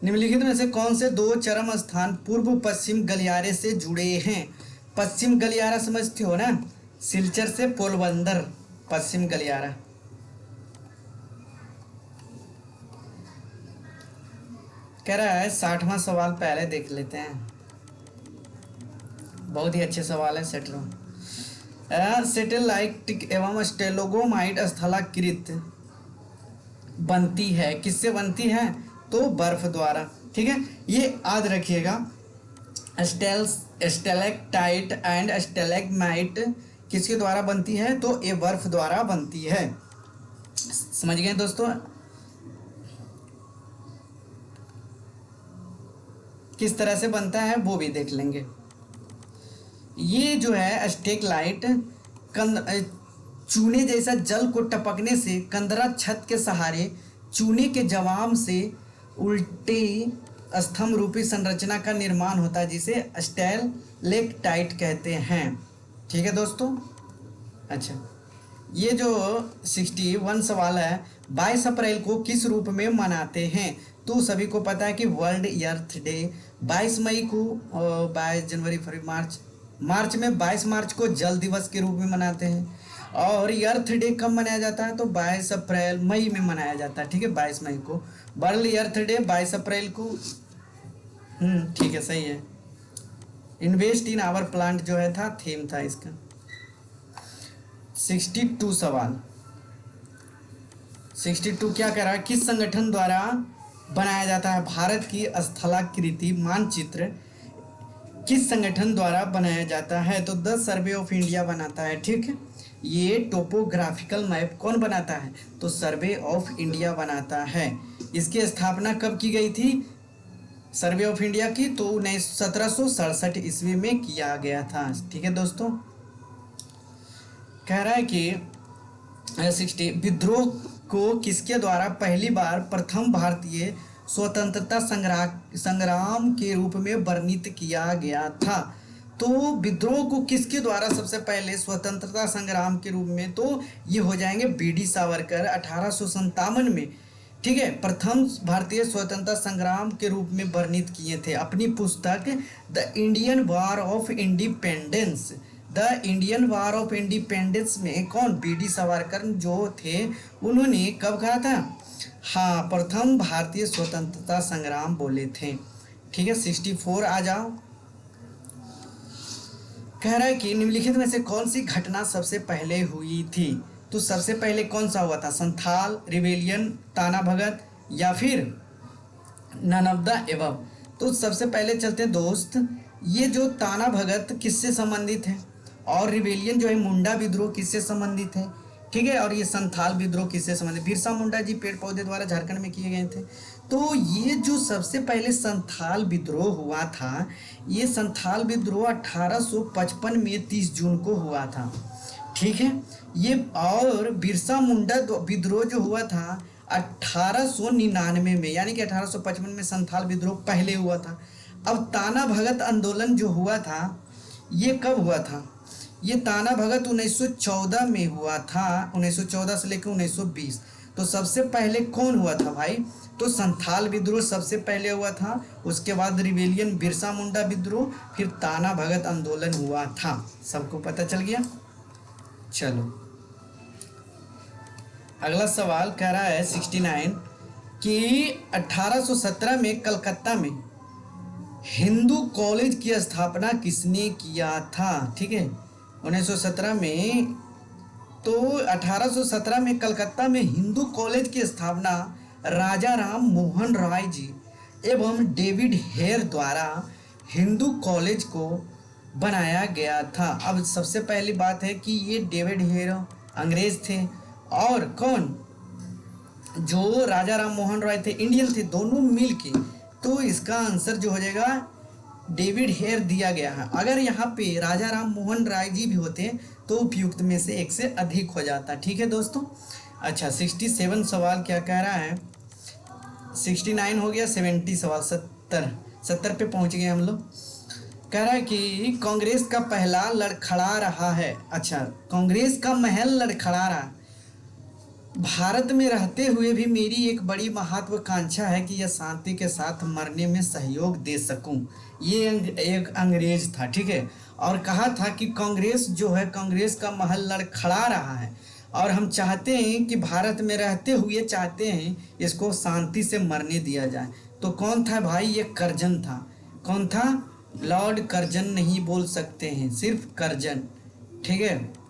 निम्नलिखित में से कौन से दो चरम स्थान पूर्व पश्चिम गलियारे से जुड़े हैं? पश्चिम गलियारा समझते हो ना? सिलचर से पोरबंदर पश्चिम गलियारा। कह रहा है 60वां सवाल पहले देख लेते हैं। बहुत ही अच्छे सवाल है। सेटेलाइट एवं स्टेलोगोमाइट स्थलाकृत बनती है, किससे बनती है? तो बर्फ द्वारा। ठीक है, ये याद रखिएगा। स्टेलेक्टाइट एंड स्टेलेग्माइट किसके द्वारा बनती है? तो ये बर्फ द्वारा बनती है। समझ गए दोस्तों? किस तरह से बनता है वो भी देख लेंगे। ये जो है स्टेलाइट चूने जैसा जल को टपकने से कंदरा छत के सहारे चूने के जवाब से उल्टे स्तंभ रूपी संरचना का निर्माण होता है, जिसे स्टेलेक्टाइट कहते हैं। ठीक है दोस्तों। अच्छा, ये जो 61 सवाल है, 22 अप्रैल को किस रूप में मनाते हैं? तो सभी को पता है कि वर्ल्ड अर्थ डे। 22 मई को 22 जनवरी, फरवरी, मार्च में 22 मार्च को जल दिवस के रूप में मनाते हैं। और अर्थ डे कब मनाया जाता है? तो 22 अप्रैल मई में मनाया जाता है, ठीक है, 22 मई को। वर्ल्ड अर्थ डे 22 अप्रैल को। ठीक है, सही है। इन्वेस्ट इन आवर प्लांट जो है था, थीम था इसका। 62 सवाल। 62 क्या कह रहा है? किस संगठन द्वारा बनाया जाता है भारत की स्थलाकृति मानचित्र? किस संगठन द्वारा बनाया जाता है? तो द सर्वे ऑफ इंडिया बनाता है, ठीक है। ये टोपोग्राफिकल मैप कौन बनाता है? तो सर्वे ऑफ इंडिया बनाता है। इसकी स्थापना कब की गई थी सर्वे ऑफ इंडिया की? तो 1767 ईस्वी में किया गया था, ठीक है दोस्तों। कह रहा है कि 60 विद्रोह को किसके द्वारा पहली बार प्रथम भारतीय स्वतंत्रता संग्राम के रूप में वर्णित किया गया था? तो विद्रोह को किसके द्वारा सबसे पहले स्वतंत्रता संग्राम के रूप में? तो ये हो जाएंगे बीडी सावरकर 1857 में, ठीक है, प्रथम भारतीय स्वतंत्रता संग्राम के रूप में वर्णित किए थे अपनी पुस्तक the Indian war of independence. The Indian war of independence में कौन? बीडी सावरकर जो थे, उन्होंने कब कहा था? हाँ, प्रथम भारतीय स्वतंत्रता संग्राम बोले थे, ठीक है। 64 आ जाओ। कह रहा है कि निम्नलिखित में से कौन सी घटना सबसे पहले हुई थी? तो सबसे पहले कौन सा हुआ था? संथाल रिवेलियन, ताना भगत, या फिर नन ऑफ द एबव? तो सबसे पहले चलते हैं दोस्त, ये जो ताना भगत किससे संबंधित है, और रिवेलियन जो है मुंडा विद्रोह किससे संबंधित है, ठीक है, और ये संथाल विद्रोह किससे संबंधित? बिरसा मुंडा जी पेड़ पौधे द्वारा झारखंड में किए गए थे। तो ये जो सबसे पहले संथाल विद्रोह हुआ था, ये संथाल विद्रोह 1855 में 30 जून को हुआ था, ठीक है ये। और बिरसा मुंडा विद्रोह जो हुआ था 1899 में, यानी कि 1855 में संथाल विद्रोह पहले हुआ था। अब ताना भगत आंदोलन जो हुआ था, ये कब हुआ था? ये ताना भगत 1914 में हुआ था, 1914 से लेकर 1920। तो सबसे पहले कौन हुआ था भाई? तो संथाल विद्रोह सबसे पहले हुआ था, उसके बाद रिवेलियन बिरसा मुंडा विद्रोह, फिर ताना भगत आंदोलन हुआ था। सबको पता चल गया? चलो अगला सवाल कह रहा है 69 कि 1817 में कलकत्ता में हिंदू कॉलेज की स्थापना किसने किया था? ठीक है, 1917 में, तो 1817 में कलकत्ता में हिंदू कॉलेज की स्थापना राजा राम मोहन राय जी एवं डेविड हेयर द्वारा हिंदू कॉलेज को बनाया गया था। अब सबसे पहली बात है कि ये डेविड हेयर अंग्रेज थे, और कौन? जो राजा राम मोहन राय थे इंडियन थे, दोनों मिल के। तो इसका आंसर जो हो जाएगा डेविड हेयर दिया गया है। अगर यहाँ पे राजा राम मोहन राय जी भी होते तो उपयुक्त में से एक से अधिक हो जाता। ठीक है दोस्तों। अच्छा 67 सवाल क्या कह रहा है? 69 हो गया, 70 सवाल, 70 पे पहुँच गए हम लोग। कह रहा है कि कांग्रेस का पहला लड़खड़ा रहा है। अच्छा, कांग्रेस का महल लड़खड़ा रहा। भारत में रहते हुए भी मेरी एक बड़ी महत्वाकांक्षा है कि यह शांति के साथ मरने में सहयोग दे सकूं। ये एक अंग्रेज था, ठीक है, और कहा था कि कांग्रेस जो है, कांग्रेस का महल लड़खड़ा रहा है और हम चाहते हैं कि भारत में रहते हुए चाहते हैं इसको शांति से मरने दिया जाए। तो कौन था भाई? ये कर्जन था। कौन था? लॉर्ड कर्जन नहीं बोल सकते हैं, सिर्फ कर्जन, ठीक है।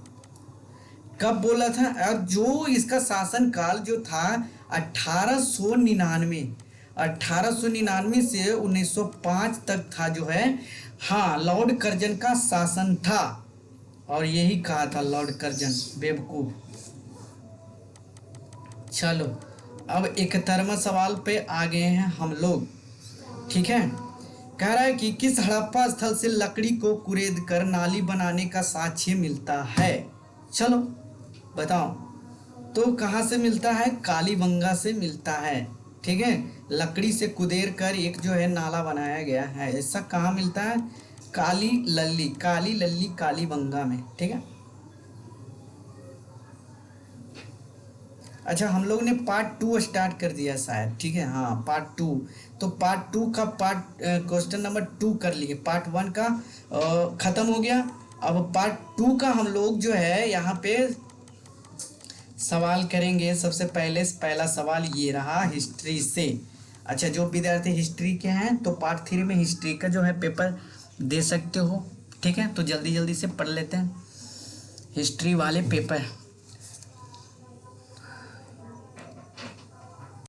कब बोला था? और जो इसका शासनकाल जो था 1899 से 1905 तक था जो है। हाँ, लॉर्ड कर्जन का शासन था और यही कहा था लॉर्ड कर्जन, बेवकूफ। चलो अब 71वां सवाल पे आ गए हैं हम लोग, ठीक है। कह रहा है कि किस हड़प्पा स्थल से लकड़ी को कुरेद कर नाली बनाने का साक्ष्य मिलता है? चलो बताओ। तो कहाँ से मिलता है? कालीबंगा से मिलता है, ठीक है। लकड़ी से कुदेर कर एक जो है नाला बनाया गया है। ऐसा कहाँ मिलता है? काली लल्ली कालीबंगा में, ठीक है। अच्छा, हम लोग ने पार्ट 2 स्टार्ट कर दिया शायद, ठीक है। हाँ, पार्ट 2। तो पार्ट 2 का क्वेश्चन नंबर 2 कर लिए। पार्ट 1 का ख़त्म हो गया। अब पार्ट 2 का हम लोग जो है यहाँ पे सवाल करेंगे। सबसे पहले पहला सवाल ये रहा हिस्ट्री से। अच्छा, जो विद्यार्थी हिस्ट्री के हैं तो पार्ट 3 में हिस्ट्री का जो है पेपर दे सकते हो, ठीक है। तो जल्दी जल्दी से पढ़ लेते हैं हिस्ट्री वाले पेपर।